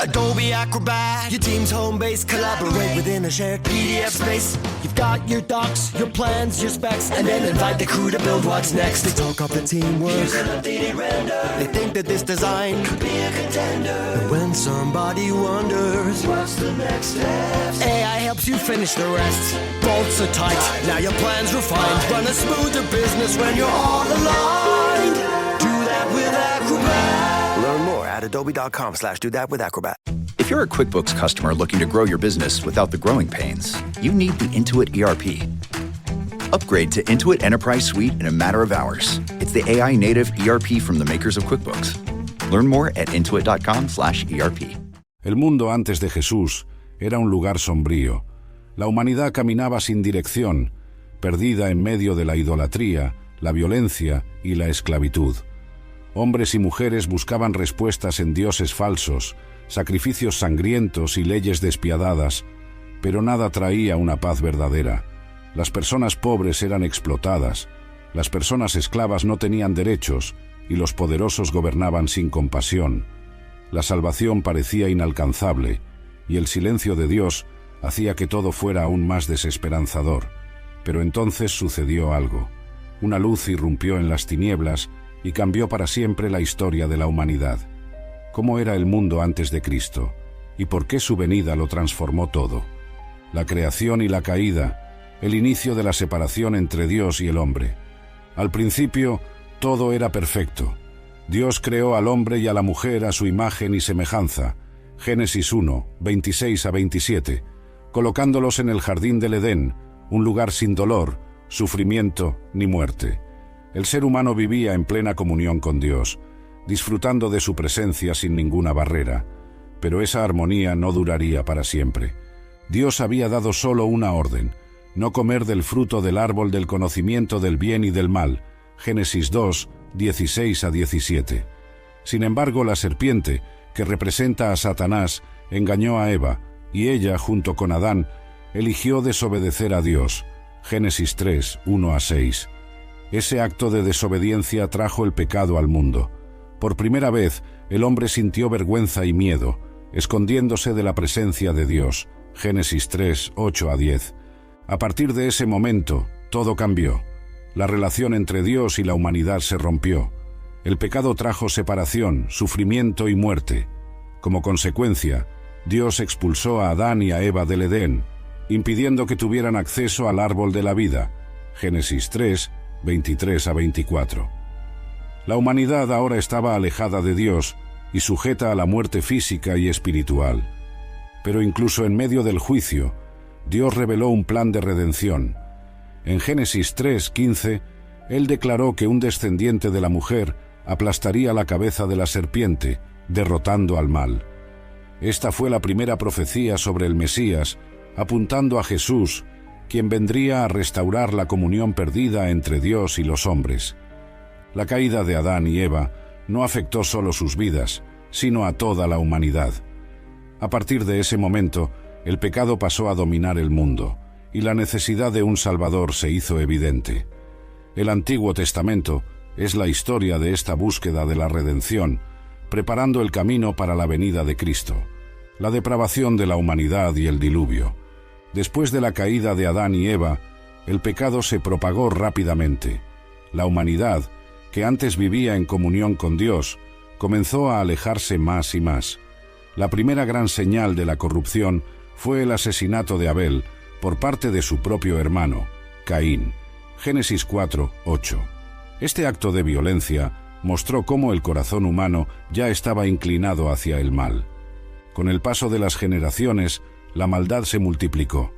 Adobe Acrobat, your team's home base. Collaborate within a shared PDF space. You've got your docs, your plans, your specs, and then invite the crew to build what's next. They talk up the teamwork. Here's an updated render. They think that this design could be a contender. And when somebody wonders what's the next step, AI helps you finish the rest. Bolts are tight, now your plan's refined. Run a smoother business when you're all aligned. Do that with Acrobat. Learn more at adobe.com/do that with Acrobat. If you're a QuickBooks customer looking to grow your business without the growing pains, you need the Intuit ERP. Upgrade to Intuit Enterprise Suite in a matter of hours. It's the AI-native ERP from the makers of QuickBooks. Learn more at intuit.com/ERP. El mundo antes de Jesús era un lugar sombrío. La humanidad caminaba sin dirección, perdida en medio de la idolatría, la violencia y la esclavitud. Hombres y mujeres buscaban respuestas en dioses falsos, sacrificios sangrientos y leyes despiadadas, pero nada traía una paz verdadera. Las personas pobres eran explotadas, las personas esclavas no tenían derechos y los poderosos gobernaban sin compasión. La salvación parecía inalcanzable y el silencio de Dios hacía que todo fuera aún más desesperanzador. Pero entonces sucedió algo. Una luz irrumpió en las tinieblas y cambió para siempre la historia de la humanidad. ¿Cómo era el mundo antes de Cristo? ¿Y por qué su venida lo transformó todo? La creación y la caída, el inicio de la separación entre Dios y el hombre. Al principio, todo era perfecto. Dios creó al hombre y a la mujer a su imagen y semejanza. Génesis 1, 26 a 27, colocándolos en el jardín del Edén, un lugar sin dolor, sufrimiento ni muerte. El ser humano vivía en plena comunión con Dios, disfrutando de su presencia sin ninguna barrera. Pero esa armonía no duraría para siempre. Dios había dado solo una orden: no comer del fruto del árbol del conocimiento del bien y del mal. Génesis 2, 16 a 17. Sin embargo, la serpiente, que representa a Satanás, engañó a Eva, y ella, junto con Adán, eligió desobedecer a Dios. Génesis 3, 1 a 6. Ese acto de desobediencia trajo el pecado al mundo. Por primera vez, el hombre sintió vergüenza y miedo, escondiéndose de la presencia de Dios. Génesis 3, 8 a 10. A partir de ese momento, todo cambió. La relación entre Dios y la humanidad se rompió. El pecado trajo separación, sufrimiento y muerte. Como consecuencia, Dios expulsó a Adán y a Eva del Edén, impidiendo que tuvieran acceso al árbol de la vida. Génesis 3, 23 a 24. La humanidad ahora estaba alejada de Dios y sujeta a la muerte física y espiritual. Pero incluso en medio del juicio, Dios reveló un plan de redención. En Génesis 3:15, Él declaró que un descendiente de la mujer aplastaría la cabeza de la serpiente, derrotando al mal. Esta fue la primera profecía sobre el Mesías, apuntando a Jesús, quien vendría a restaurar la comunión perdida entre Dios y los hombres. La caída de Adán y Eva no afectó solo sus vidas, sino a toda la humanidad. A partir de ese momento, el pecado pasó a dominar el mundo, y la necesidad de un Salvador se hizo evidente. El Antiguo Testamento es la historia de esta búsqueda de la redención, preparando el camino para la venida de Cristo, la depravación de la humanidad y el diluvio. Después de la caída de Adán y Eva, el pecado se propagó rápidamente. La humanidad, que antes vivía en comunión con Dios, comenzó a alejarse más y más. La primera gran señal de la corrupción fue el asesinato de Abel por parte de su propio hermano, Caín. Génesis 4, 8. Este acto de violencia mostró cómo el corazón humano ya estaba inclinado hacia el mal. Con el paso de las generaciones, la maldad se multiplicó.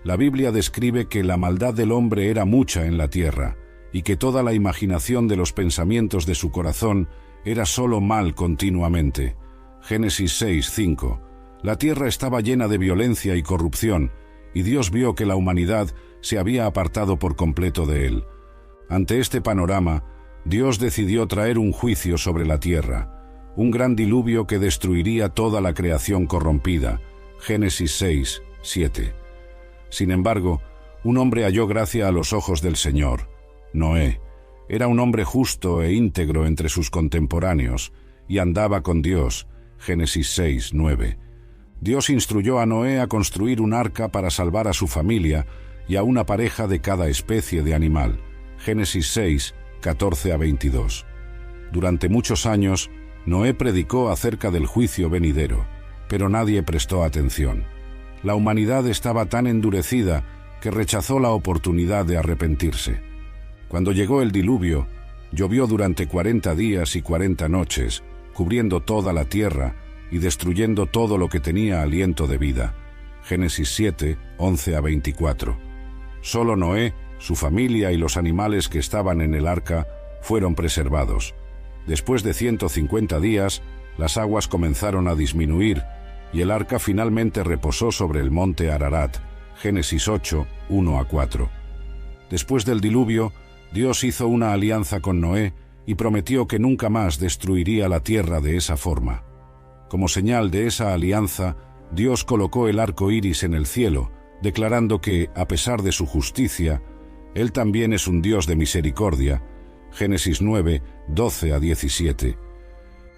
La Biblia describe que la maldad del hombre era mucha en la tierra y que toda la imaginación de los pensamientos de su corazón era solo mal continuamente. Génesis 6, 5. La tierra estaba llena de violencia y corrupción, y Dios vio que la humanidad se había apartado por completo de él. Ante este panorama, Dios decidió traer un juicio sobre la tierra, un gran diluvio que destruiría toda la creación corrompida. Génesis 6, 7. Sin embargo, un hombre halló gracia a los ojos del Señor. Noé. Era un hombre justo e íntegro entre sus contemporáneos, y andaba con Dios. Génesis 6, 9. Dios instruyó a Noé a construir un arca para salvar a su familia y a una pareja de cada especie de animal. Génesis 6, 14 a 22. Durante muchos años, Noé predicó acerca del juicio venidero, pero nadie prestó atención. La humanidad estaba tan endurecida que rechazó la oportunidad de arrepentirse. Cuando llegó el diluvio, llovió durante 40 días y 40 noches, cubriendo toda la tierra y destruyendo todo lo que tenía aliento de vida. Génesis 7, 11 a 24. Solo Noé, su familia y los animales que estaban en el arca fueron preservados. Después de 150 días, las aguas comenzaron a disminuir y el arca finalmente reposó sobre el monte Ararat. Génesis 8, 1 a 4. Después del diluvio, Dios hizo una alianza con Noé y prometió que nunca más destruiría la tierra de esa forma. Como señal de esa alianza, Dios colocó el arco iris en el cielo, declarando que, a pesar de su justicia, Él también es un Dios de misericordia. Génesis 9, 12 a 17.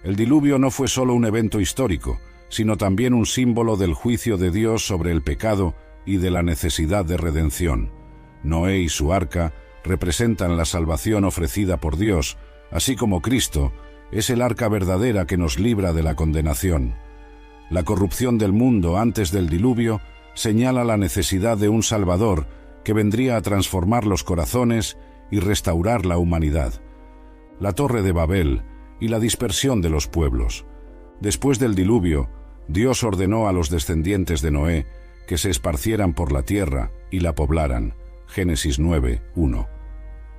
El diluvio no fue solo un evento histórico, sino también un símbolo del juicio de Dios sobre el pecado y de la necesidad de redención. Noé y su arca representan la salvación ofrecida por Dios, así como Cristo es el arca verdadera que nos libra de la condenación. La corrupción del mundo antes del diluvio señala la necesidad de un Salvador que vendría a transformar los corazones y restaurar la humanidad. La Torre de Babel y la dispersión de los pueblos. Después del diluvio, Dios ordenó a los descendientes de Noé que se esparcieran por la tierra y la poblaran. Génesis 9, 1.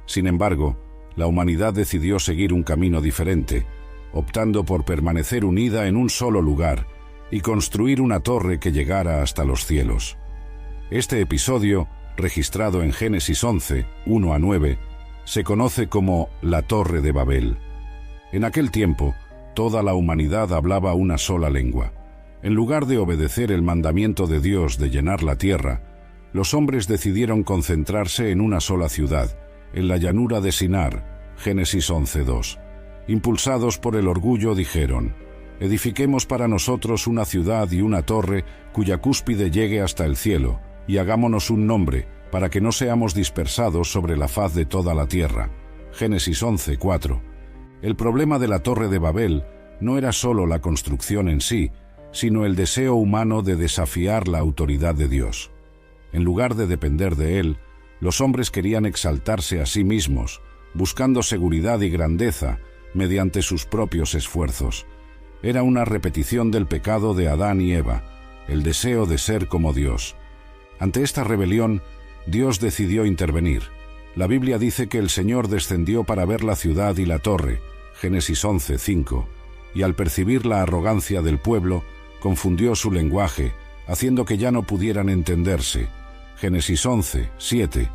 Sin embargo, la humanidad decidió seguir un camino diferente, optando por permanecer unida en un solo lugar y construir una torre que llegara hasta los cielos. Este episodio, registrado en Génesis 11, 1 a 9, se conoce como la Torre de Babel. En aquel tiempo, toda la humanidad hablaba una sola lengua. En lugar de obedecer el mandamiento de Dios de llenar la tierra, los hombres decidieron concentrarse en una sola ciudad, en la llanura de Sinar. Génesis 11:2. Impulsados por el orgullo dijeron: edifiquemos para nosotros una ciudad y una torre cuya cúspide llegue hasta el cielo, y hagámonos un nombre, para que no seamos dispersados sobre la faz de toda la tierra. Génesis 11:4. El problema de la Torre de Babel no era solo la construcción en sí, sino el deseo humano de desafiar la autoridad de Dios. En lugar de depender de Él, los hombres querían exaltarse a sí mismos, buscando seguridad y grandeza mediante sus propios esfuerzos. Era una repetición del pecado de Adán y Eva, el deseo de ser como Dios. Ante esta rebelión, Dios decidió intervenir. La Biblia dice que el Señor descendió para ver la ciudad y la torre, Génesis 11:5, y al percibir la arrogancia del pueblo, confundió su lenguaje, haciendo que ya no pudieran entenderse, Génesis 11:7.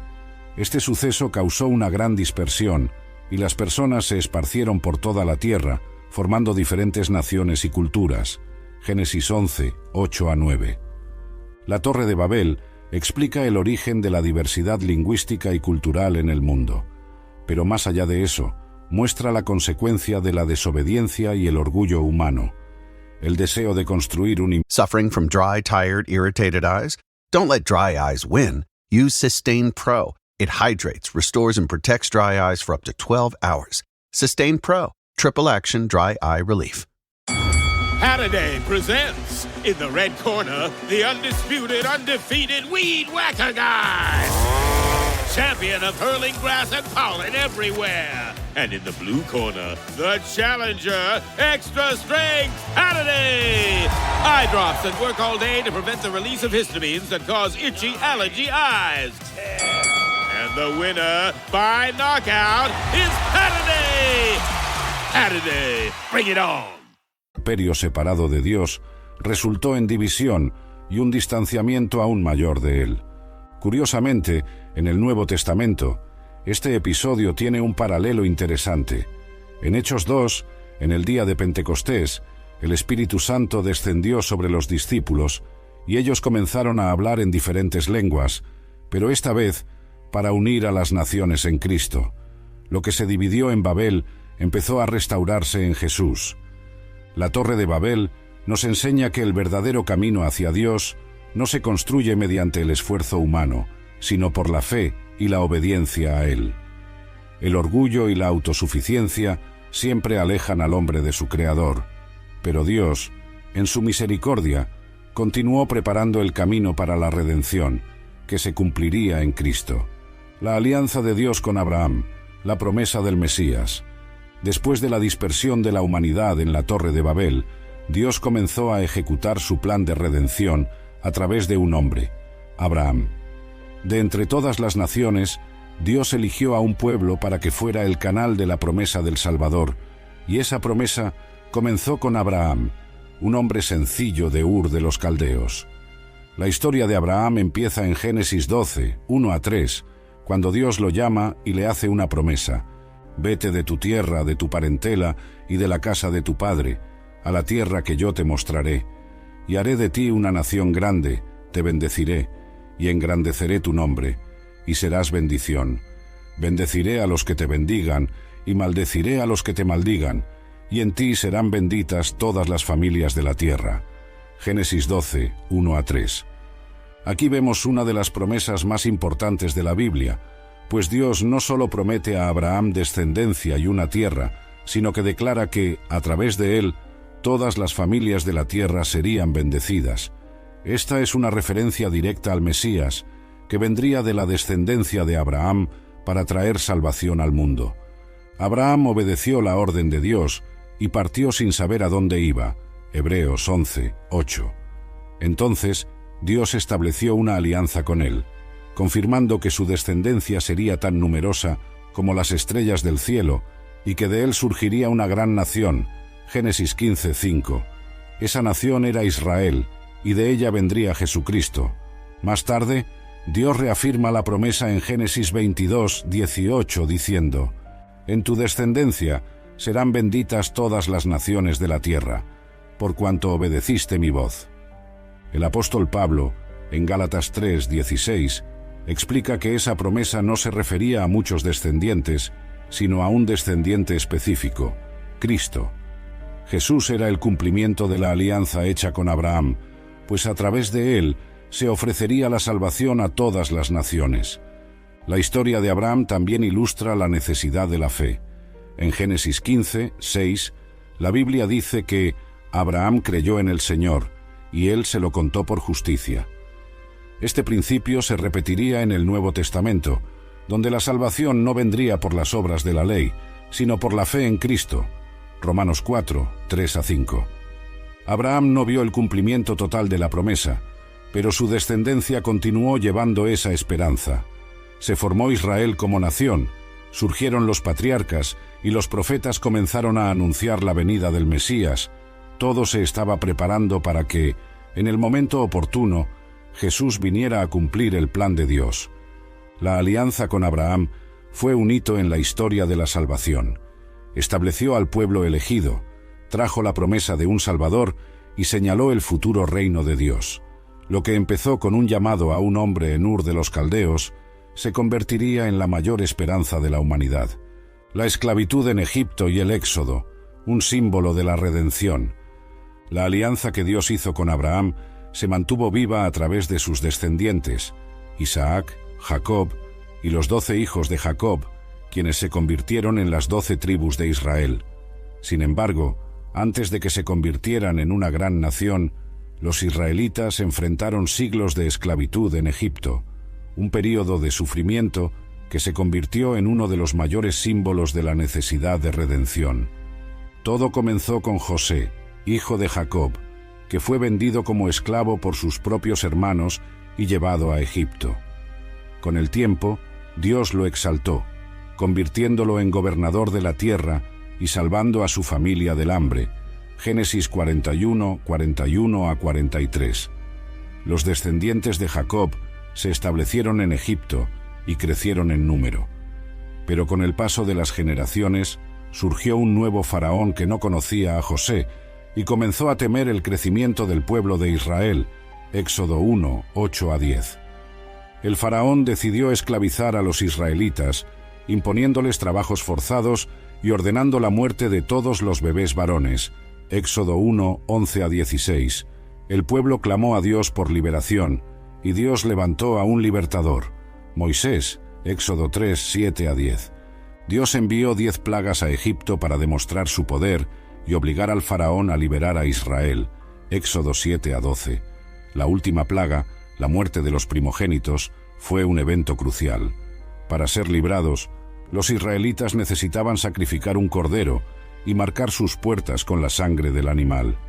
Este suceso causó una gran dispersión, y las personas se esparcieron por toda la tierra, formando diferentes naciones y culturas, Génesis 11:8 a 9. La Torre de Babel explica el origen de la diversidad lingüística y cultural en el mundo, pero más allá de eso, muestra la consecuencia de la desobediencia y el orgullo humano. El deseo de construir un... Suffering from dry, tired, irritated eyes? Don't let dry eyes win. Use Systane Pro. It hydrates, restores, and protects dry eyes for up to 12 hours. Systane Pro. Triple action dry eye relief. Halliday presents, in the red corner, the undisputed, undefeated Weed Whacker Guy. Champion of hurling grass and pollen everywhere. And in the blue corner, the challenger, extra strength, Halliday. Eye drops that work all day to prevent the release of histamines that cause itchy allergy eyes. And the winner by knockout is Halliday. Halliday, bring it on. Imperio separado de Dios resultó en división y un distanciamiento aún mayor de él. Curiosamente, en el Nuevo Testamento, este episodio tiene un paralelo interesante. En Hechos 2, en el día de Pentecostés, el Espíritu Santo descendió sobre los discípulos y ellos comenzaron a hablar en diferentes lenguas, pero esta vez para unir a las naciones en Cristo. Lo que se dividió en Babel empezó a restaurarse en Jesús. La Torre de Babel nos enseña que el verdadero camino hacia Dios no se construye mediante el esfuerzo humano, sino por la fe y la obediencia a Él. El orgullo y la autosuficiencia siempre alejan al hombre de su Creador, pero Dios, en su misericordia, continuó preparando el camino para la redención, que se cumpliría en Cristo. La alianza de Dios con Abraham, la promesa del Mesías. Después de la dispersión de la humanidad en la Torre de Babel, Dios comenzó a ejecutar su plan de redención a través de un hombre, Abraham. De entre todas las naciones, Dios eligió a un pueblo para que fuera el canal de la promesa del Salvador, y esa promesa comenzó con Abraham, un hombre sencillo de Ur de los Caldeos. La historia de Abraham empieza en Génesis 12, 1-3, cuando Dios lo llama y le hace una promesa: «Vete de tu tierra, de tu parentela y de la casa de tu padre, a la tierra que yo te mostraré, y haré de ti una nación grande, te bendeciré, y engrandeceré tu nombre, y serás bendición. Bendeciré a los que te bendigan, y maldeciré a los que te maldigan, y en ti serán benditas todas las familias de la tierra». Génesis 12, 1-3. Aquí vemos una de las promesas más importantes de la Biblia, pues Dios no solo promete a Abraham descendencia y una tierra, sino que declara que, a través de él, todas las familias de la tierra serían bendecidas. Esta es una referencia directa al Mesías, que vendría de la descendencia de Abraham para traer salvación al mundo. Abraham obedeció la orden de Dios y partió sin saber a dónde iba. Hebreos 11, 8. Entonces, Dios estableció una alianza con él, confirmando que su descendencia sería tan numerosa como las estrellas del cielo y que de él surgiría una gran nación. Génesis 15, 5. Esa nación era Israel, y de ella vendría Jesucristo. Más tarde, Dios reafirma la promesa en Génesis 22, 18, diciendo: «En tu descendencia serán benditas todas las naciones de la tierra, por cuanto obedeciste mi voz». El apóstol Pablo, en Gálatas 3, 16, explica que esa promesa no se refería a muchos descendientes, sino a un descendiente específico, Cristo. Jesús era el cumplimiento de la alianza hecha con Abraham, pues a través de él se ofrecería la salvación a todas las naciones. La historia de Abraham también ilustra la necesidad de la fe. En Génesis 15, 6, la Biblia dice que Abraham creyó en el Señor, y él se lo contó por justicia. Este principio se repetiría en el Nuevo Testamento, donde la salvación no vendría por las obras de la ley, sino por la fe en Cristo. Romanos 4, 3-5. Abraham no vio el cumplimiento total de la promesa, pero su descendencia continuó llevando esa esperanza. Se formó Israel como nación, surgieron los patriarcas y los profetas comenzaron a anunciar la venida del Mesías. Todo se estaba preparando para que, en el momento oportuno, Jesús viniera a cumplir el plan de Dios. La alianza con Abraham fue un hito en la historia de la salvación. Estableció al pueblo elegido, trajo la promesa de un Salvador y señaló el futuro reino de Dios. Lo que empezó con un llamado a un hombre en Ur de los Caldeos, se convertiría en la mayor esperanza de la humanidad. La esclavitud en Egipto y el Éxodo, un símbolo de la redención. La alianza que Dios hizo con Abraham se mantuvo viva a través de sus descendientes, Isaac, Jacob y los 12 hijos de Jacob, quienes se convirtieron en las 12 tribus de Israel. Sin embargo, antes de que se convirtieran en una gran nación, los israelitas enfrentaron siglos de esclavitud en Egipto, un período de sufrimiento que se convirtió en uno de los mayores símbolos de la necesidad de redención. Todo comenzó con José, hijo de Jacob, que fue vendido como esclavo por sus propios hermanos y llevado a Egipto. Con el tiempo, Dios lo exaltó, convirtiéndolo en gobernador de la tierra y salvando a su familia del hambre. Génesis 41, 41-43. Los descendientes de Jacob se establecieron en Egipto y crecieron en número. Pero con el paso de las generaciones, surgió un nuevo faraón que no conocía a José y comenzó a temer el crecimiento del pueblo de Israel. Éxodo 1, 8-10. El faraón decidió esclavizar a los israelitas, imponiéndoles trabajos forzados y ordenando la muerte de todos los bebés varones. Éxodo 1, 11 a 16, el pueblo clamó a Dios por liberación, y Dios levantó a un libertador, Moisés, Éxodo 3, 7 a 10. Dios envió 10 plagas a Egipto para demostrar su poder y obligar al faraón a liberar a Israel, Éxodo 7 a 12. La última plaga, la muerte de los primogénitos, fue un evento crucial. Para ser librados, los israelitas necesitaban sacrificar un cordero y marcar sus puertas con la sangre del animal.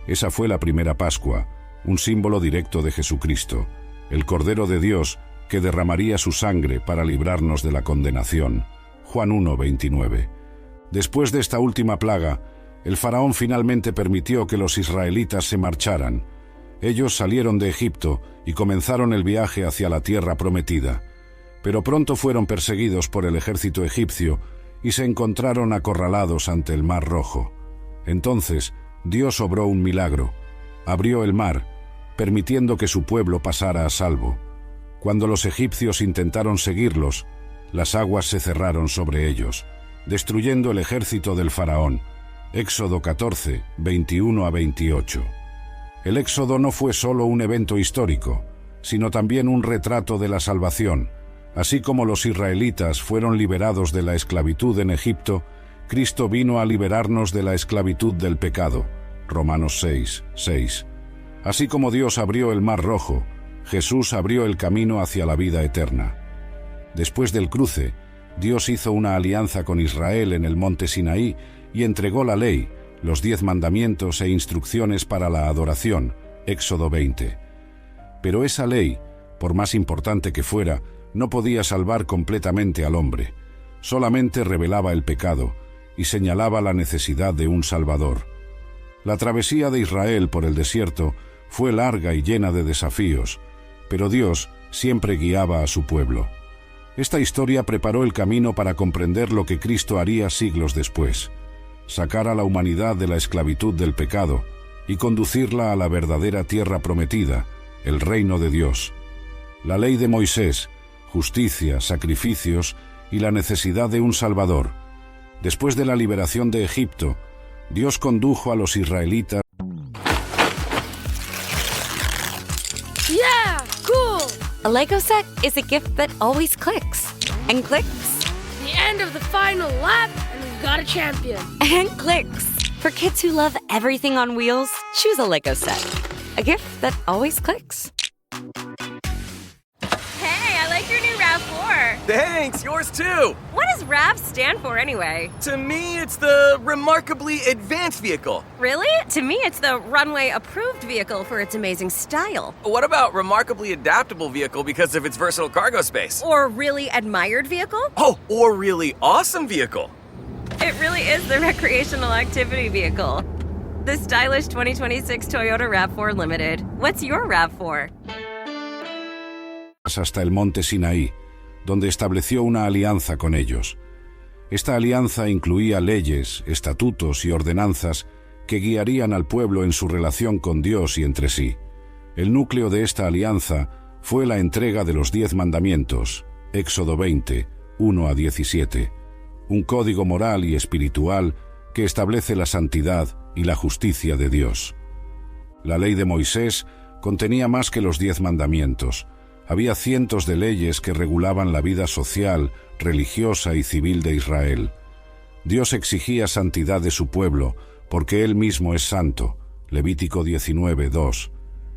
Esa fue la primera Pascua, un símbolo directo de Jesucristo, el Cordero de Dios que derramaría su sangre para librarnos de la condenación. Juan 1, 29. Después de esta última plaga, el faraón finalmente permitió que los israelitas se marcharan. Ellos salieron de Egipto y comenzaron el viaje hacia la tierra prometida, pero pronto fueron perseguidos por el ejército egipcio y se encontraron acorralados ante el Mar Rojo. Entonces, Dios obró un milagro. Abrió el mar, permitiendo que su pueblo pasara a salvo. Cuando los egipcios intentaron seguirlos, las aguas se cerraron sobre ellos, destruyendo el ejército del faraón. Éxodo 14, 21 a 28. El éxodo no fue solo un evento histórico, sino también un retrato de la salvación. Así como los israelitas fueron liberados de la esclavitud en Egipto, Cristo vino a liberarnos de la esclavitud del pecado. Romanos 6, 6. Así como Dios abrió el Mar Rojo, Jesús abrió el camino hacia la vida eterna. Después del cruce, Dios hizo una alianza con Israel en el monte Sinaí y entregó la ley, los 10 mandamientos e instrucciones para la adoración. Éxodo 20. Pero esa ley, por más importante que fuera, no podía salvar completamente al hombre. Solamente revelaba el pecado y señalaba la necesidad de un Salvador. La travesía de Israel por el desierto fue larga y llena de desafíos, pero Dios siempre guiaba a su pueblo. Esta historia preparó el camino para comprender lo que Cristo haría siglos después: sacar a la humanidad de la esclavitud del pecado y conducirla a la verdadera tierra prometida, el reino de Dios. La ley de Moisés, justicia, sacrificios y la necesidad de un Salvador. Después de la liberación de Egipto, Dios condujo a los israelitas. Yeah, cool! A Lego set is a gift that always clicks. And clicks. The end of the final lap, and we've got a champion. And clicks. For kids who love everything on wheels, choose a Lego set. A gift that always clicks. Hey, I like your new RAV4. Thanks, yours too. What does RAV stand for anyway? To me, it's the Remarkably Advanced Vehicle. Really? To me, it's the runway approved vehicle for its amazing style. What about Remarkably Adaptable Vehicle because of its versatile cargo space? Or really admired vehicle? Oh, or Really Awesome Vehicle. It really is the recreational activity vehicle. The stylish 2026 Toyota RAV4 Limited. What's your RAV4? Hasta el monte Sinaí, donde estableció una alianza con ellos. Esta alianza incluía leyes, estatutos y ordenanzas que guiarían al pueblo en su relación con Dios y entre sí. El núcleo de esta alianza fue la entrega de los 10 mandamientos, Éxodo 20, 1 a 17, un código moral y espiritual que establece la santidad y la justicia de Dios. La ley de Moisés contenía más que los 10 mandamientos. Había cientos de leyes que regulaban la vida social, religiosa y civil de Israel. Dios exigía santidad de su pueblo, porque Él mismo es santo. Levítico 19, 2.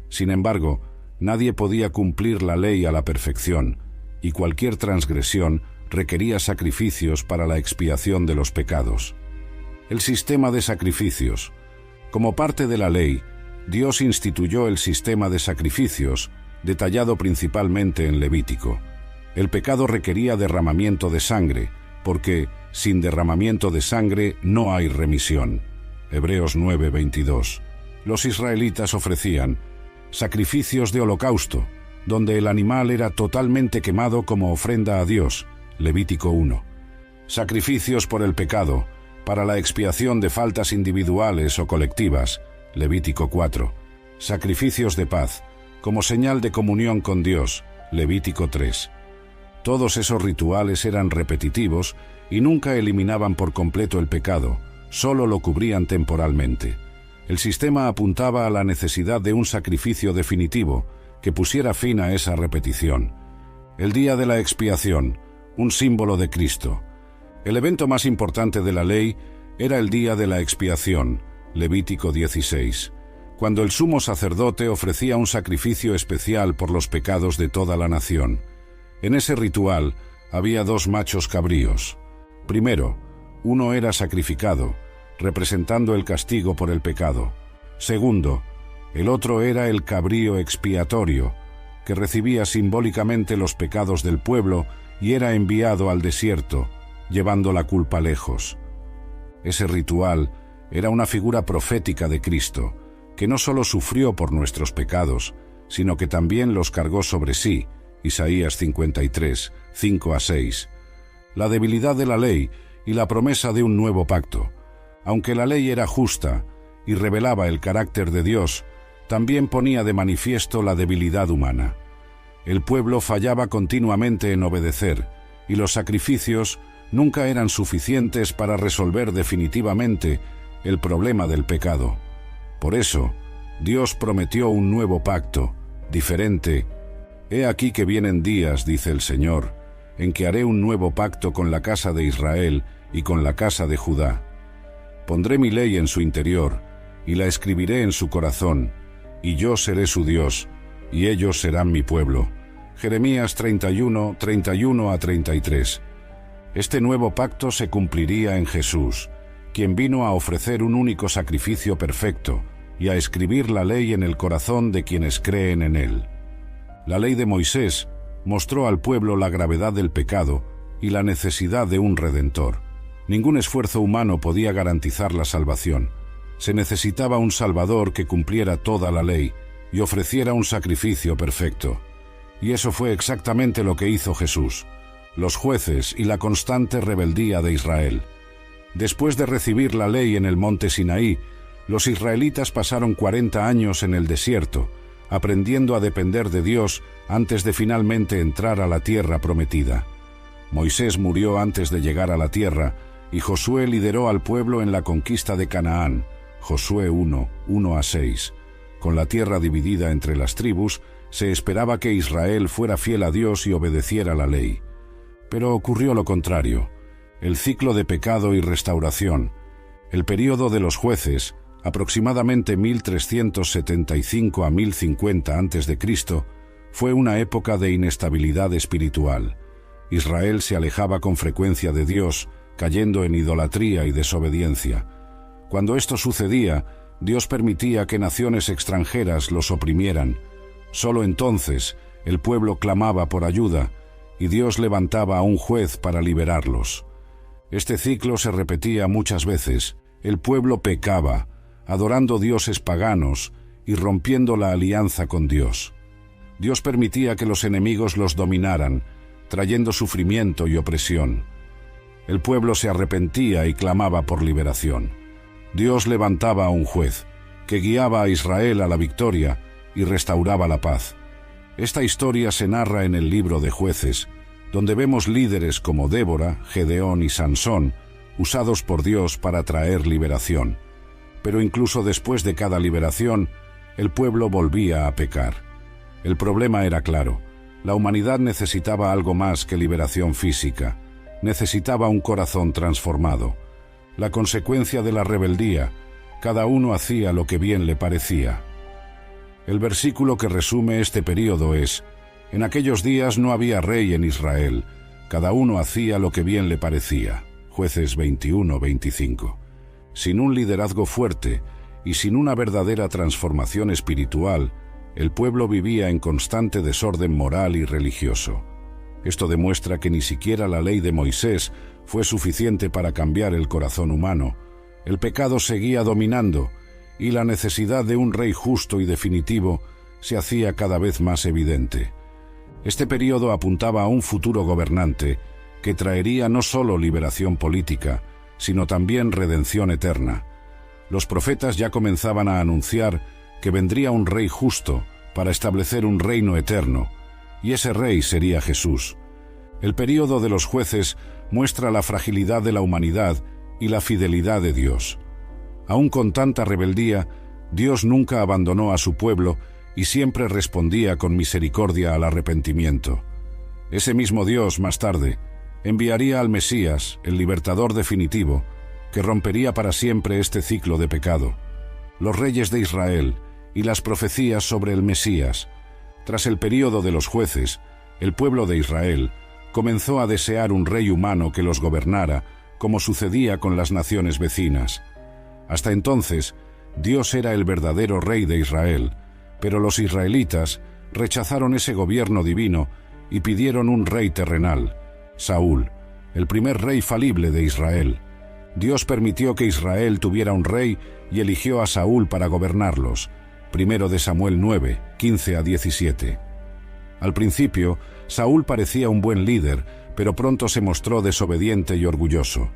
Sin embargo, nadie podía cumplir la ley a la perfección, y cualquier transgresión requería sacrificios para la expiación de los pecados. El sistema de sacrificios. Como parte de la ley, Dios instituyó el sistema de sacrificios, detallado principalmente en Levítico. El pecado requería derramamiento de sangre, porque sin derramamiento de sangre no hay remisión. Hebreos 9:22. Los israelitas ofrecían sacrificios de holocausto, donde el animal era totalmente quemado como ofrenda a Dios. Levítico 1. Sacrificios por el pecado, para la expiación de faltas individuales o colectivas. Levítico 4. Sacrificios de paz, como señal de comunión con Dios, Levítico 3. Todos esos rituales eran repetitivos y nunca eliminaban por completo el pecado, solo lo cubrían temporalmente. El sistema apuntaba a la necesidad de un sacrificio definitivo que pusiera fin a esa repetición. El día de la expiación, un símbolo de Cristo. El evento más importante de la ley era el día de la expiación, Levítico 16, cuando el sumo sacerdote ofrecía un sacrificio especial por los pecados de toda la nación. En ese ritual había 2 machos cabríos. Primero, uno era sacrificado, representando el castigo por el pecado. Segundo, el otro era el cabrío expiatorio, que recibía simbólicamente los pecados del pueblo y era enviado al desierto, llevando la culpa lejos. Ese ritual era una figura profética de Cristo, que no solo sufrió por nuestros pecados, sino que también los cargó sobre sí, Isaías 53, 5-6. La debilidad de la ley y la promesa de un nuevo pacto. Aunque la ley era justa y revelaba el carácter de Dios, también ponía de manifiesto la debilidad humana. El pueblo fallaba continuamente en obedecer, y los sacrificios nunca eran suficientes para resolver definitivamente el problema del pecado. Por eso, Dios prometió un nuevo pacto, diferente. He aquí que vienen días, dice el Señor, en que haré un nuevo pacto con la casa de Israel y con la casa de Judá. Pondré mi ley en su interior, y la escribiré en su corazón, y yo seré su Dios, y ellos serán mi pueblo. Jeremías 31, 31-33. Este nuevo pacto se cumpliría en Jesús, quien vino a ofrecer un único sacrificio perfecto y a escribir la ley en el corazón de quienes creen en él. La ley de Moisés mostró al pueblo la gravedad del pecado y la necesidad de un redentor. Ningún esfuerzo humano podía garantizar la salvación. Se necesitaba un Salvador que cumpliera toda la ley y ofreciera un sacrificio perfecto. Y eso fue exactamente lo que hizo Jesús, los jueces y la constante rebeldía de Israel. Después de recibir la ley en el monte Sinaí, los israelitas pasaron 40 años en el desierto, aprendiendo a depender de Dios antes de finalmente entrar a la tierra prometida. Moisés murió antes de llegar a la tierra, y Josué lideró al pueblo en la conquista de Canaán, Josué 1, 1-6. Con la tierra dividida entre las tribus, se esperaba que Israel fuera fiel a Dios y obedeciera la ley. Pero ocurrió lo contrario. El ciclo de pecado y restauración, el período de los jueces, aproximadamente 1375 a 1050 a.C., fue una época de inestabilidad espiritual. Israel se alejaba con frecuencia de Dios, cayendo en idolatría y desobediencia. Cuando esto sucedía, Dios permitía que naciones extranjeras los oprimieran. Solo entonces el pueblo clamaba por ayuda, y Dios levantaba a un juez para liberarlos. Este ciclo se repetía muchas veces. El pueblo pecaba, adorando dioses paganos y rompiendo la alianza con Dios. Dios permitía que los enemigos los dominaran, trayendo sufrimiento y opresión. El pueblo se arrepentía y clamaba por liberación. Dios levantaba a un juez, que guiaba a Israel a la victoria y restauraba la paz. Esta historia se narra en el libro de Jueces, donde vemos líderes como Débora, Gedeón y Sansón, usados por Dios para traer liberación. Pero incluso después de cada liberación, el pueblo volvía a pecar. El problema era claro. La humanidad necesitaba algo más que liberación física. Necesitaba un corazón transformado. La consecuencia de la rebeldía, cada uno hacía lo que bien le parecía. El versículo que resume este período es: en aquellos días no había rey en Israel, cada uno hacía lo que bien le parecía. Jueces 21-25. Sin un liderazgo fuerte y sin una verdadera transformación espiritual, el pueblo vivía en constante desorden moral y religioso. Esto demuestra que ni siquiera la ley de Moisés fue suficiente para cambiar el corazón humano. El pecado seguía dominando, y la necesidad de un rey justo y definitivo se hacía cada vez más evidente. Este período apuntaba a un futuro gobernante que traería no solo liberación política, sino también redención eterna. Los profetas ya comenzaban a anunciar que vendría un rey justo para establecer un reino eterno, y ese rey sería Jesús. El período de los jueces muestra la fragilidad de la humanidad y la fidelidad de Dios. Aún con tanta rebeldía, Dios nunca abandonó a su pueblo y siempre respondía con misericordia al arrepentimiento. Ese mismo Dios, más tarde, enviaría al Mesías, el libertador definitivo, que rompería para siempre este ciclo de pecado. Los reyes de Israel y las profecías sobre el Mesías. Tras el período de los jueces, el pueblo de Israel comenzó a desear un rey humano que los gobernara, como sucedía con las naciones vecinas. Hasta entonces, Dios era el verdadero rey de Israel, pero los israelitas rechazaron ese gobierno divino y pidieron un rey terrenal, Saúl, el primer rey falible de Israel. Dios permitió que Israel tuviera un rey y eligió a Saúl para gobernarlos. 1 de Samuel 9, 15 a 17. Al principio, Saúl parecía un buen líder, pero pronto se mostró desobediente y orgulloso.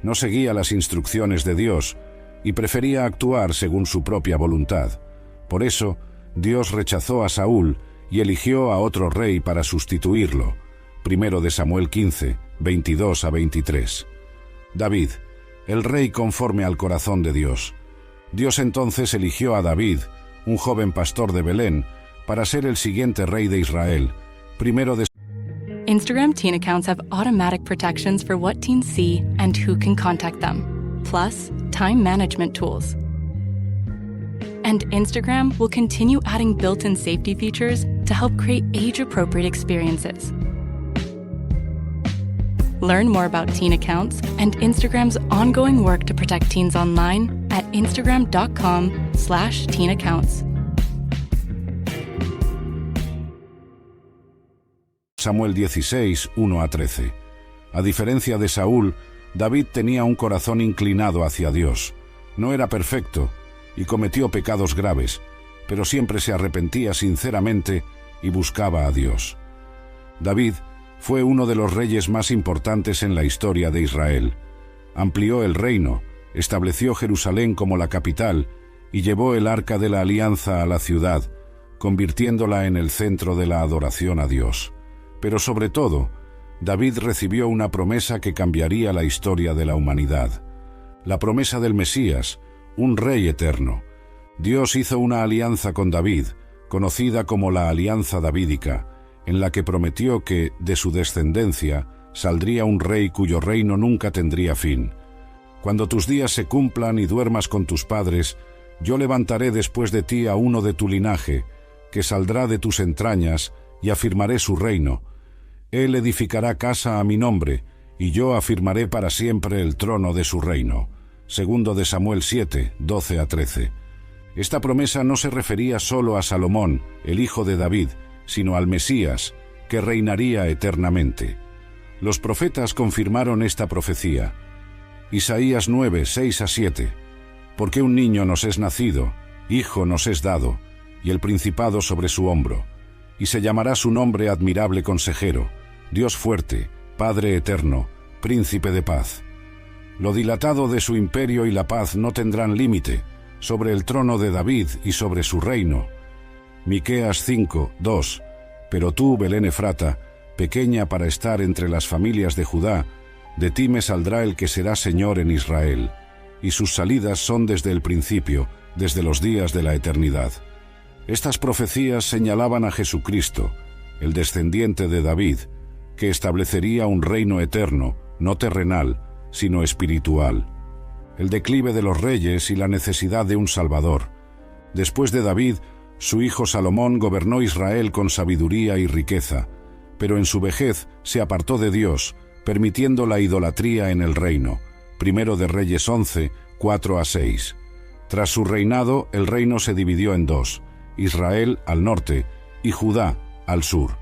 No seguía las instrucciones de Dios y prefería actuar según su propia voluntad. Por eso, Dios rechazó a Saúl y eligió a otro rey para sustituirlo. 1 de Samuel 15, 22 a 23. David, el rey conforme al corazón de Dios. Dios entonces eligió a David, un joven pastor de Belén, para ser el siguiente rey de Israel. Instagram teen accounts have automatic protections for what teens see and who can contact them, plus time management tools. And Instagram will continue adding built-in safety features to help create age-appropriate experiences. Learn more about teen accounts and Instagram's ongoing work to protect teens online at instagram.com/teenaccounts. Samuel 16, 1 a 13. A diferencia de Saúl, David tenía un corazón inclinado hacia Dios. No era perfecto y cometió pecados graves, pero siempre se arrepentía sinceramente y buscaba a Dios. David fue uno de los reyes más importantes en la historia de Israel. Amplió el reino, estableció Jerusalén como la capital y llevó el arca de la alianza a la ciudad, convirtiéndola en el centro de la adoración a Dios. Pero sobre todo, David recibió una promesa que cambiaría la historia de la humanidad. La promesa del Mesías, un rey eterno. Dios hizo una alianza con David, conocida como la Alianza Davídica, en la que prometió que, de su descendencia, saldría un rey cuyo reino nunca tendría fin. Cuando tus días se cumplan y duermas con tus padres, yo levantaré después de ti a uno de tu linaje, que saldrá de tus entrañas, y afirmaré su reino. Él edificará casa a mi nombre, y yo afirmaré para siempre el trono de su reino. 2 de Samuel 7, 12 a 13. Esta promesa no se refería solo a Salomón, el hijo de David, sino al Mesías, que reinaría eternamente. Los profetas confirmaron esta profecía. Isaías 9, 6 a 7. Porque un niño nos es nacido, hijo nos es dado, y el principado sobre su hombro. Y se llamará su nombre Admirable Consejero, Dios fuerte, Padre eterno, Príncipe de paz. Lo dilatado de su imperio y la paz no tendrán límite, sobre el trono de David y sobre su reino. Miqueas 5, 2. Pero tú, Belén Efrata, pequeña para estar entre las familias de Judá, de ti me saldrá el que será Señor en Israel, y sus salidas son desde el principio, desde los días de la eternidad. Estas profecías señalaban a Jesucristo, el descendiente de David, que establecería un reino eterno, no terrenal, sino espiritual. El declive de los reyes y la necesidad de un Salvador. Después de David, su hijo Salomón gobernó Israel con sabiduría y riqueza, pero en su vejez se apartó de Dios, permitiendo la idolatría en el reino. 1 de Reyes 11, 4 a 6. Tras su reinado, el reino se dividió en dos, Israel al norte y Judá al sur.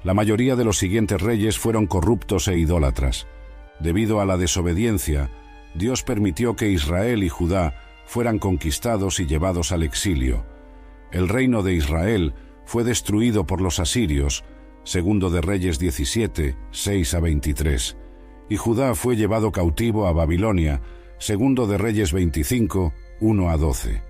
La mayoría de los siguientes reyes fueron corruptos e idólatras. Debido a la desobediencia, Dios permitió que Israel y Judá fueran conquistados y llevados al exilio. El reino de Israel fue destruido por los asirios, 2 de Reyes 17, 6 a 23, y Judá fue llevado cautivo a Babilonia, 2 de Reyes 25, 1 a 12.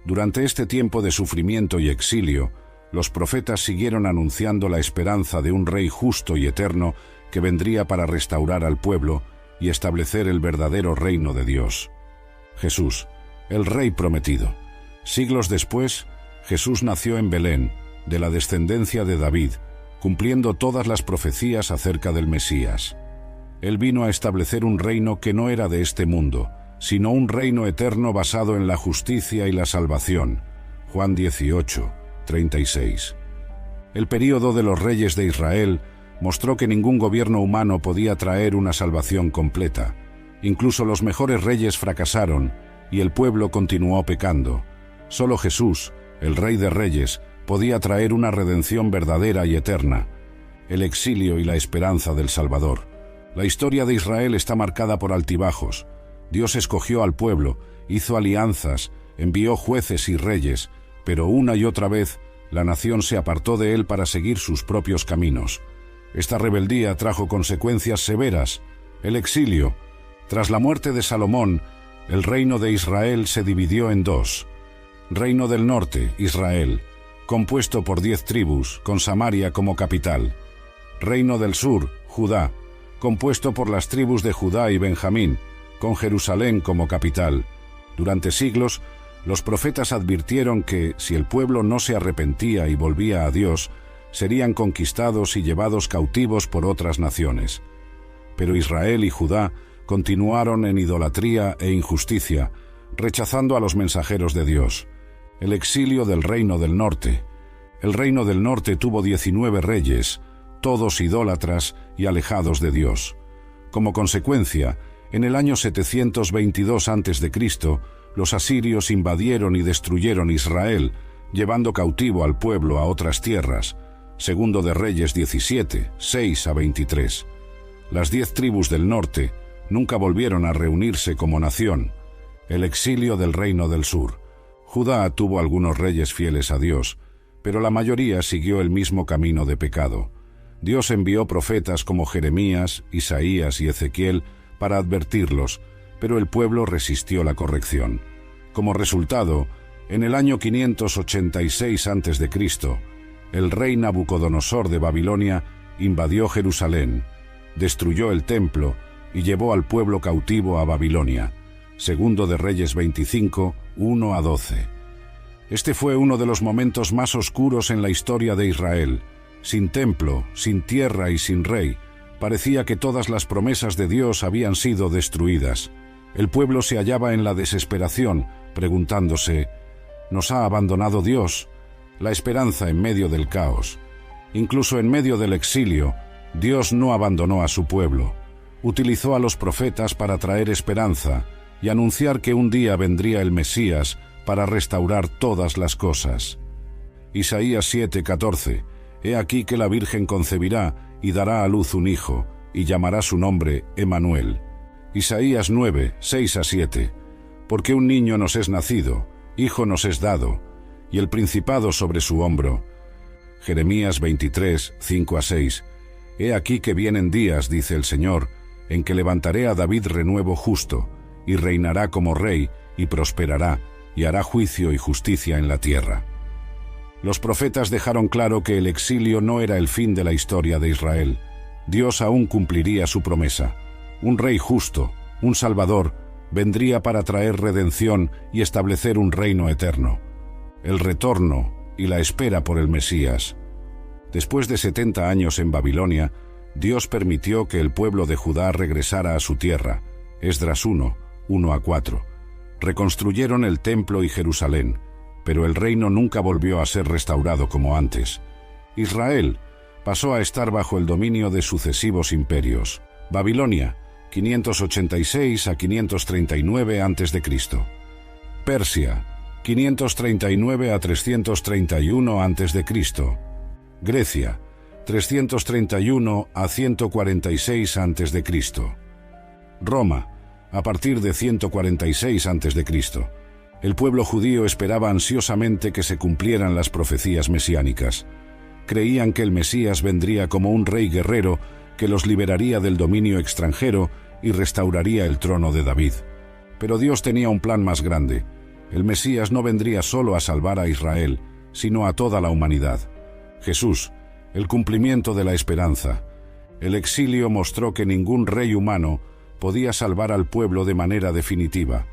Durante este tiempo de sufrimiento y exilio, los profetas siguieron anunciando la esperanza de un rey justo y eterno que vendría para restaurar al pueblo y establecer el verdadero reino de Dios. Jesús, el Rey prometido. Siglos después, Jesús nació en Belén, de la descendencia de David, cumpliendo todas las profecías acerca del Mesías. Él vino a establecer un reino que no era de este mundo, sino un reino eterno basado en la justicia y la salvación. Juan 18, 36. El período de los reyes de Israel mostró que ningún gobierno humano podía traer una salvación completa. Incluso los mejores reyes fracasaron y el pueblo continuó pecando. Solo Jesús, el Rey de Reyes, podía traer una redención verdadera y eterna, el exilio y la esperanza del Salvador. La historia de Israel está marcada por altibajos. Dios escogió al pueblo, hizo alianzas, envió jueces y reyes, pero una y otra vez la nación se apartó de él para seguir sus propios caminos. Esta rebeldía trajo consecuencias severas. El exilio. Tras la muerte de Salomón, el reino de Israel se dividió en dos. Reino del Norte, Israel, compuesto por 10 tribus, con Samaria como capital. Reino del Sur, Judá, compuesto por las tribus de Judá y Benjamín, con Jerusalén como capital. Durante siglos, los profetas advirtieron que, si el pueblo no se arrepentía y volvía a Dios, serían conquistados y llevados cautivos por otras naciones. Pero Israel y Judá continuaron en idolatría e injusticia, rechazando a los mensajeros de Dios. El exilio del Reino del Norte. El Reino del Norte tuvo 19 reyes, todos idólatras y alejados de Dios. Como consecuencia, en el año 722 a.C., los asirios invadieron y destruyeron Israel, llevando cautivo al pueblo a otras tierras. Segundo de Reyes 17, 6 a 23. Las 10 tribus del norte nunca volvieron a reunirse como nación. El exilio del Reino del Sur. Judá tuvo algunos reyes fieles a Dios, pero la mayoría siguió el mismo camino de pecado. Dios envió profetas como Jeremías, Isaías y Ezequiel para advertirlos, pero el pueblo resistió la corrección. Como resultado, en el año 586 a.C., el rey Nabucodonosor de Babilonia invadió Jerusalén, destruyó el templo y llevó al pueblo cautivo a Babilonia. Segundo de Reyes 25, 1 a 12. Este fue uno de los momentos más oscuros en la historia de Israel. Sin templo, sin tierra y sin rey, parecía que todas las promesas de Dios habían sido destruidas. El pueblo se hallaba en la desesperación, preguntándose, ¿nos ha abandonado Dios? La esperanza en medio del caos. Incluso en medio del exilio, Dios no abandonó a su pueblo. Utilizó a los profetas para traer esperanza y anunciar que un día vendría el Mesías para restaurar todas las cosas. Isaías 7:14. He aquí que la Virgen concebirá y dará a luz un hijo, y llamará su nombre Emmanuel. Isaías 9, 6 a 7. Porque un niño nos es nacido, hijo nos es dado, y el principado sobre su hombro. Jeremías 23, 5 a 6. He aquí que vienen días, dice el Señor, en que levantaré a David renuevo justo, y reinará como rey, y prosperará, y hará juicio y justicia en la tierra. Los profetas dejaron claro que el exilio no era el fin de la historia de Israel. Dios aún cumpliría su promesa. Un rey justo, un salvador, vendría para traer redención y establecer un reino eterno. El retorno y la espera por el Mesías. Después de 70 años en Babilonia, Dios permitió que el pueblo de Judá regresara a su tierra. Esdras 1, 1 a 4. Reconstruyeron el templo y Jerusalén, pero el reino nunca volvió a ser restaurado como antes. Israel pasó a estar bajo el dominio de sucesivos imperios. Babilonia, 586 a 539 a.C. Persia, 539 a 331 a.C. Grecia, 331 a 146 a.C. Roma, a partir de 146 a.C. El pueblo judío esperaba ansiosamente que se cumplieran las profecías mesiánicas. Creían que el Mesías vendría como un rey guerrero que los liberaría del dominio extranjero y restauraría el trono de David. Pero Dios tenía un plan más grande. El Mesías no vendría solo a salvar a Israel, sino a toda la humanidad. Jesús, el cumplimiento de la esperanza. El exilio mostró que ningún rey humano podía salvar al pueblo de manera definitiva.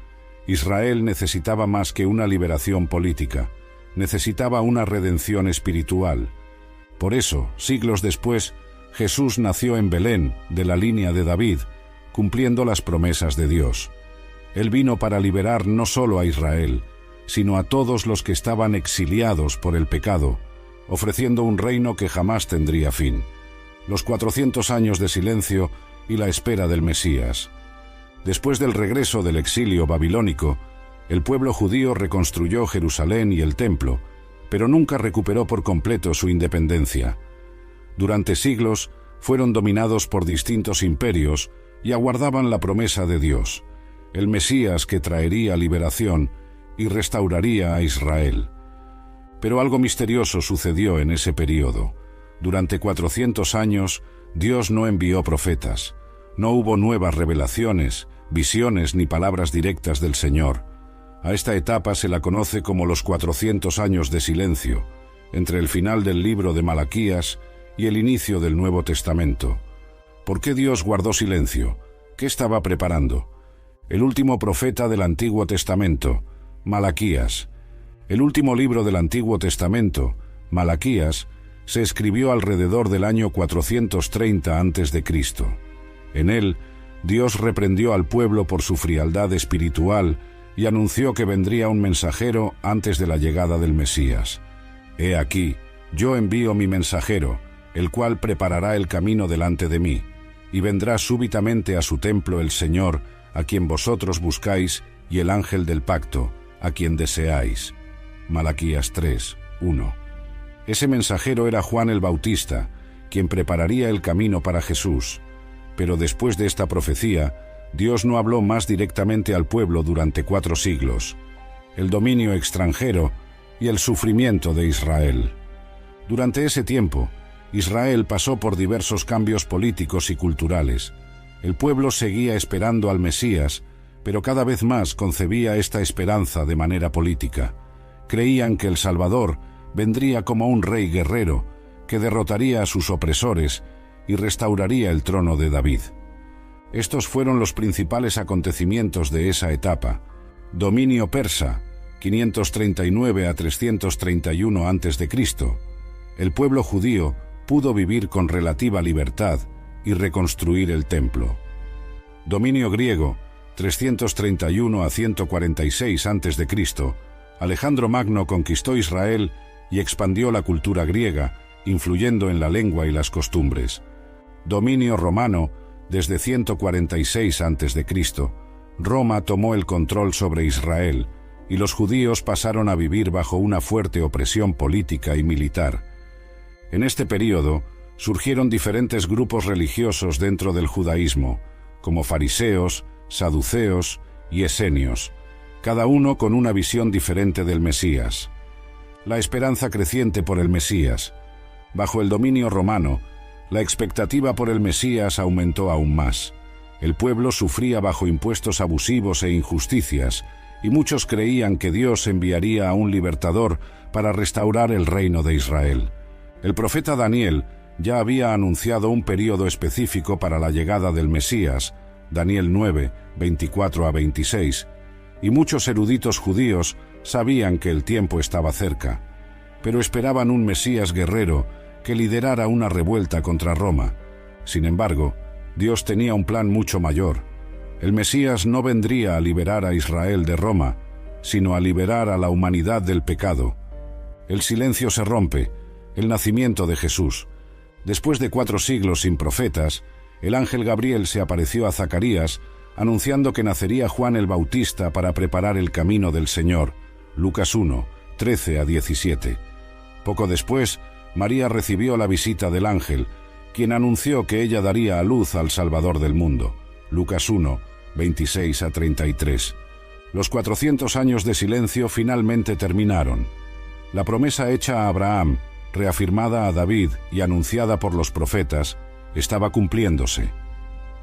Israel necesitaba más que una liberación política, necesitaba una redención espiritual. Por eso, siglos después, Jesús nació en Belén, de la línea de David, cumpliendo las promesas de Dios. Él vino para liberar no solo a Israel, sino a todos los que estaban exiliados por el pecado, ofreciendo un reino que jamás tendría fin. Los 400 años de silencio y la espera del Mesías. Después del regreso del exilio babilónico, el pueblo judío reconstruyó Jerusalén y el templo, pero nunca recuperó por completo su independencia. Durante siglos fueron dominados por distintos imperios y aguardaban la promesa de Dios, el Mesías que traería liberación y restauraría a Israel. Pero algo misterioso sucedió en ese período. Durante 400 años, Dios no envió profetas. No hubo nuevas revelaciones, visiones ni palabras directas del Señor. A esta etapa se la conoce como los 400 años de silencio, entre el final del libro de Malaquías y el inicio del Nuevo Testamento. ¿Por qué Dios guardó silencio? ¿Qué estaba preparando? El último profeta del Antiguo Testamento, Malaquías. El último libro del Antiguo Testamento, Malaquías, se escribió alrededor del año 430 a.C. En él, Dios reprendió al pueblo por su frialdad espiritual y anunció que vendría un mensajero antes de la llegada del Mesías. He aquí, yo envío mi mensajero, el cual preparará el camino delante de mí, y vendrá súbitamente a su templo el Señor, a quien vosotros buscáis, y el ángel del pacto, a quien deseáis. Malaquías 3, 1. Ese mensajero era Juan el Bautista, quien prepararía el camino para Jesús. Pero después de esta profecía, Dios no habló más directamente al pueblo durante 4 siglos. El dominio extranjero y el sufrimiento de Israel. Durante ese tiempo, Israel pasó por diversos cambios políticos y culturales. El pueblo seguía esperando al Mesías, pero cada vez más concebía esta esperanza de manera política. Creían que el Salvador vendría como un rey guerrero, que derrotaría a sus opresores y restauraría el trono de David. Estos fueron los principales acontecimientos de esa etapa. Dominio persa, 539 a 331 a.C. El pueblo judío pudo vivir con relativa libertad y reconstruir el templo. Dominio griego, 331 a 146 a.C. Alejandro Magno conquistó Israel y expandió la cultura griega, influyendo en la lengua y las costumbres. Dominio romano, desde 146 a.C., Roma tomó el control sobre Israel, y los judíos pasaron a vivir bajo una fuerte opresión política y militar. En este período, surgieron diferentes grupos religiosos dentro del judaísmo, como fariseos, saduceos y esenios, cada uno con una visión diferente del Mesías. La esperanza creciente por el Mesías. Bajo el dominio romano, la expectativa por el Mesías aumentó aún más. El pueblo sufría bajo impuestos abusivos e injusticias, y muchos creían que Dios enviaría a un libertador para restaurar el reino de Israel. El profeta Daniel ya había anunciado un período específico para la llegada del Mesías, Daniel 9, 24 a 26, y muchos eruditos judíos sabían que el tiempo estaba cerca, pero esperaban un Mesías guerrero que liderara una revuelta contra Roma. Sin embargo, Dios tenía un plan mucho mayor. El Mesías no vendría a liberar a Israel de Roma, sino a liberar a la humanidad del pecado. El silencio se rompe, el nacimiento de Jesús. Después de 4 siglos sin profetas, el ángel Gabriel se apareció a Zacarías, anunciando que nacería Juan el Bautista para preparar el camino del Señor. Lucas 1, 13 a 17. Poco después, María recibió la visita del ángel, quien anunció que ella daría a luz al Salvador del mundo. Lucas 1, 26 a 33. Los 400 años de silencio finalmente terminaron. La promesa hecha a Abraham, reafirmada a David y anunciada por los profetas, estaba cumpliéndose.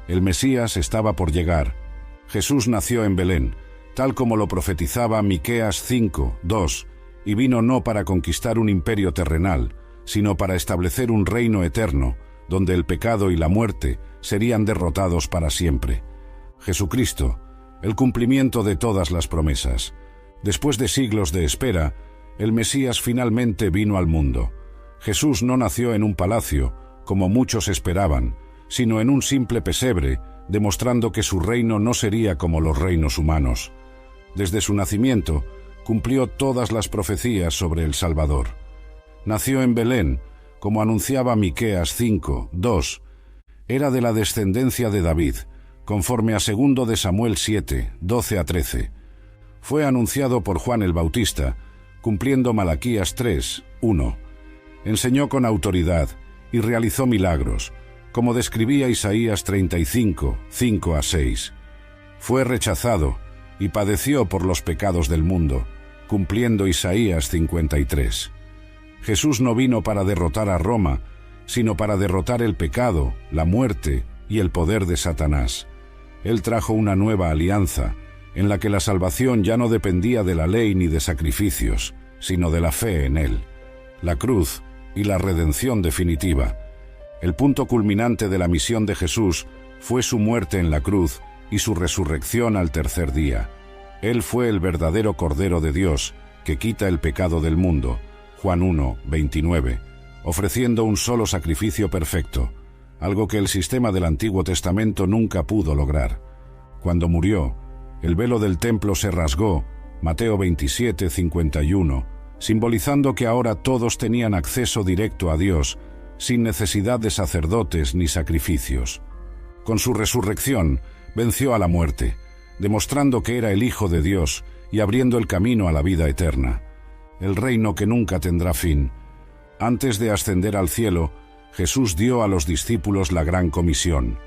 El Mesías estaba por llegar. Jesús nació en Belén, tal como lo profetizaba Miqueas 5, 2, y vino no para conquistar un imperio terrenal, sino para establecer un reino eterno, donde el pecado y la muerte serían derrotados para siempre. Jesucristo, el cumplimiento de todas las promesas. Después de siglos de espera, el Mesías finalmente vino al mundo. Jesús no nació en un palacio, como muchos esperaban, sino en un simple pesebre, demostrando que su reino no sería como los reinos humanos. Desde su nacimiento, cumplió todas las profecías sobre el Salvador. Nació en Belén, como anunciaba Miqueas 5:2. Era de la descendencia de David, conforme a 2 de Samuel 7:12-13. Fue anunciado por Juan el Bautista, cumpliendo Malaquías 3:1. Enseñó con autoridad y realizó milagros, como describía Isaías 35:5-6. Fue rechazado y padeció por los pecados del mundo, cumpliendo Isaías 53. Jesús no vino para derrotar a Roma, sino para derrotar el pecado, la muerte y el poder de Satanás. Él trajo una nueva alianza, en la que la salvación ya no dependía de la ley ni de sacrificios, sino de la fe en Él. La cruz y la redención definitiva. El punto culminante de la misión de Jesús fue su muerte en la cruz y su resurrección al tercer día. Él fue el verdadero Cordero de Dios, que quita el pecado del mundo, Juan 1:29, ofreciendo un solo sacrificio perfecto, algo que el sistema del Antiguo Testamento nunca pudo lograr. Cuando murió, el velo del templo se rasgó, Mateo 27:51, simbolizando que ahora todos tenían acceso directo a Dios, sin necesidad de sacerdotes ni sacrificios. Con su resurrección, venció a la muerte, demostrando que era el Hijo de Dios y abriendo el camino a la vida eterna, el reino que nunca tendrá fin. Antes de ascender al cielo, Jesús dio a los discípulos la gran comisión: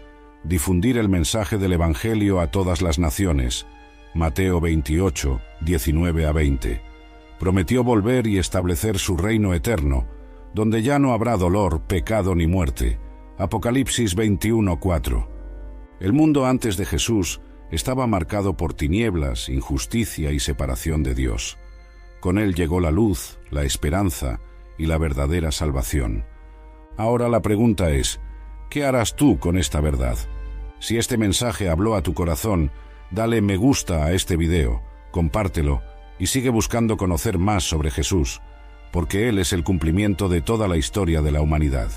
difundir el mensaje del Evangelio a todas las naciones, Mateo 28:19-20. Prometió volver y establecer su reino eterno, donde ya no habrá dolor, pecado ni muerte, Apocalipsis 21:4. El mundo antes de Jesús estaba marcado por tinieblas, injusticia y separación de Dios. Con él llegó la luz, la esperanza y la verdadera salvación. Ahora la pregunta es, ¿qué harás tú con esta verdad? Si este mensaje habló a tu corazón, dale me gusta a este video, compártelo y sigue buscando conocer más sobre Jesús, porque Él es el cumplimiento de toda la historia de la humanidad.